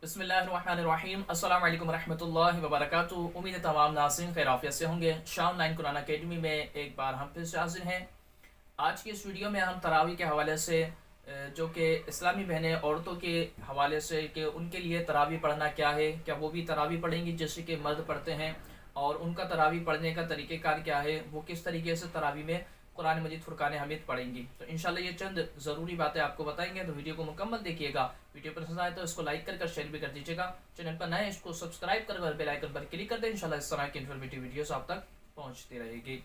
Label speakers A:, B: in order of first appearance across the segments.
A: بسم اللہ الرحمن الرحیم۔ السلام علیکم ورحمۃ اللہ وبرکاتہ۔ امید ہے تمام ناظرین خیر عافیت سے ہوں گے۔ شام 9 قرآن اکیڈمی میں ایک بار ہم پھر سے حاضر ہیں۔ آج کی اس ویڈیو میں ہم تراویح کے حوالے سے جو کہ اسلامی بہنیں عورتوں کے حوالے سے کہ ان کے لیے تراویح پڑھنا کیا ہے، کیا وہ بھی تراویح پڑھیں گی جیسے کہ مرد پڑھتے ہیں، اور ان کا تراویح پڑھنے کا طریقہ کار کیا ہے، وہ کس طریقے سے تراویح میں قرآن مجید فرقان حمید پڑھیں گی، تو انشاءاللہ یہ چند ضروری باتیں آپ کو بتائیں گے۔ تو ویڈیو کو مکمل دیکھیے گا۔ ویڈیو پسند آئے تو اس کو لائک کر شیئر بھی کر دیجیے گا۔ چینل پر نئے اس کو سبسکرائب کر بیل آئیکن پر کلک کر دیں۔ انشاءاللہ اس طرح کی انفارمیٹیو ویڈیوز آپ تک پہنچتی رہے گی۔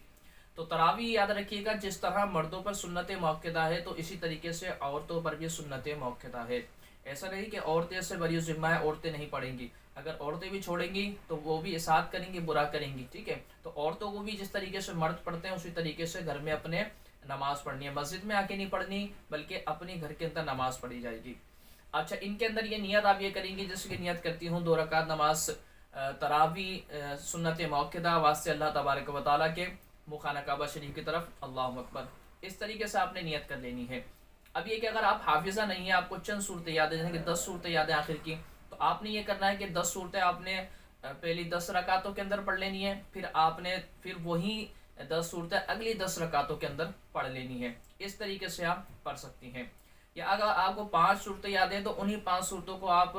A: تو تراویح یاد رکھیے گا، جس طرح مردوں پر سنت موقعہ ہے تو اسی طریقے سے عورتوں پر بھی سنت موقعہ ہے۔ ایسا نہیں کہ عورتیں سے بری ذمہ ہے عورتیں نہیں پڑھیں گی، اگر عورتیں بھی چھوڑیں گی تو وہ بھی احسان کریں گی، برا کریں گی، ٹھیک ہے۔ تو عورتوں کو بھی جس طریقے سے مرد پڑھتے ہیں اسی طریقے سے گھر میں اپنے نماز پڑھنی ہے، مسجد میں آ کے نہیں پڑھنی بلکہ اپنی گھر کے اندر نماز پڑھی جائے گی۔ اچھا، ان کے اندر یہ نیت آپ یہ کریں گی جیسے کہ نیت کرتی ہوں 2 رکعت نماز تراویح سنت موقعہ واسطے اللہ تبارک و تعالیٰ کے منہ خانہ کعبہ شریف کی طرف، اللہ اکبر، اس طریقے سے آپ نے نیت کر لینی ہے۔ اب یہ کہ اگر آپ حافظہ نہیں ہیں، آپ کو چند صورتیں یاد ہیں جیسے کہ 10 صورتیں یاد ہیں آخر کی، تو آپ نے یہ کرنا ہے کہ 10 صورتیں آپ نے پہلی 10 رکعتوں کے اندر پڑھ لینی ہے، پھر آپ نے وہی 10 صورتیں اگلی 10 رکعتوں کے اندر پڑھ لینی ہے۔ اس طریقے سے آپ پڑھ سکتی ہیں۔ یا اگر آپ کو 5 صورتیں یاد ہیں تو انہی 5 صورتوں کو آپ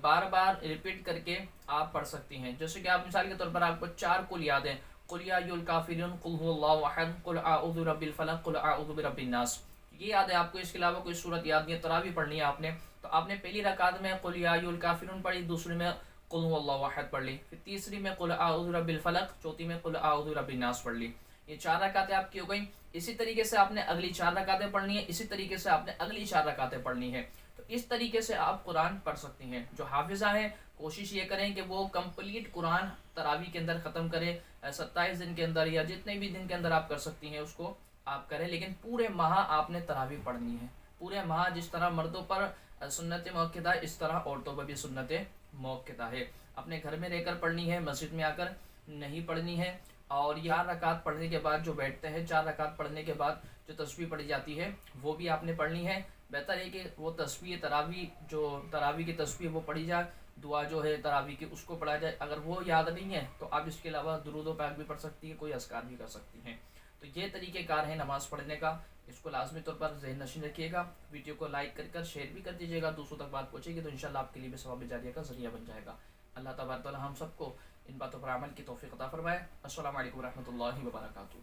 A: بار بار ریپیٹ کر کے آپ پڑھ سکتی ہیں۔ جیسے کہ آپ مثال کے طور پر آپ کو 4 قل یاد ہیں، قل یا ایھا الکافرون، قل ھو اللہ احد، قل اعوذ برب الفلق، قل اعوذ برب الناس، یہ یاد ہے آپ کو۔ اس کے علاوہ کوئی صورت یاد نہیں ہے، تراویح پڑھنی ہے آپ نے، تو آپ نے پہلی رکعت میں قل یا ایھا الکافرون پڑھی، دوسری میں قل ھو اللہ احد پڑھ لی، پھر تیسری میں قل اعوذ برب الفلق، چوتھی میں قل اعوذ برب الناس پڑھ لی۔ یہ 4 رکعتیں آپ کی ہو گئیں۔ اسی طریقے سے آپ نے اگلی 4 رکعتیں پڑھنی ہے، اسی طریقے سے آپ نے اگلی 4 رکعتیں پڑھنی ہے۔ تو اس طریقے سے آپ قرآن پڑھ سکتی ہیں۔ جو حافظہ ہیں کوشش یہ کریں کہ وہ کمپلیٹ قرآن تراویح کے اندر ختم کرے، 27 دن کے اندر یا جتنے بھی دن کے اندر آپ کر سکتی ہیں اس کو آپ کریں، لیکن پورے ماہ آپ نے تراویح پڑھنی ہے۔ پورے ماہ جس طرح مردوں پر سنت موقعہ اس طرح عورتوں پر بھی سنت موقعہ ہے۔ اپنے گھر میں رہ کر پڑھنی ہے، مسجد میں آ کر نہیں پڑھنی ہے۔ اور 4 رکعت پڑھنے کے بعد جو بیٹھتے ہیں، 4 رکعت پڑھنے کے بعد جو تسبیح پڑھی جاتی ہے وہ بھی آپ نے پڑھنی ہے۔ بہتر ہے کہ وہ تسبیح تراویح جو تراویح کی تسبیح وہ پڑھی جائے، دعا جو ہے تراویح کی اس کو پڑھا جائے۔ اگر وہ یاد نہیں ہے تو آپ اس کے علاوہ درود و پاک بھی پڑھ سکتی ہیں، کوئی اذکار بھی کر سکتی ہیں۔ تو یہ طریقہ کار ہے نماز پڑھنے کا، اس کو لازمی طور پر ذہن نشین رکھیے گا۔ ویڈیو کو لائک کر شیئر بھی کر دیجیے گا، دوسروں تک بات پہنچے گی تو انشاءاللہ آپ کے لیے بھی ثواب جاریہ کا ذریعہ بن جائے گا۔ اللہ تبارک و تعالی ہم سب کو ان باتوں پر عمل کی توفیق عطا فرمائے۔ السلام علیکم ورحمۃ اللہ وبرکاتہ۔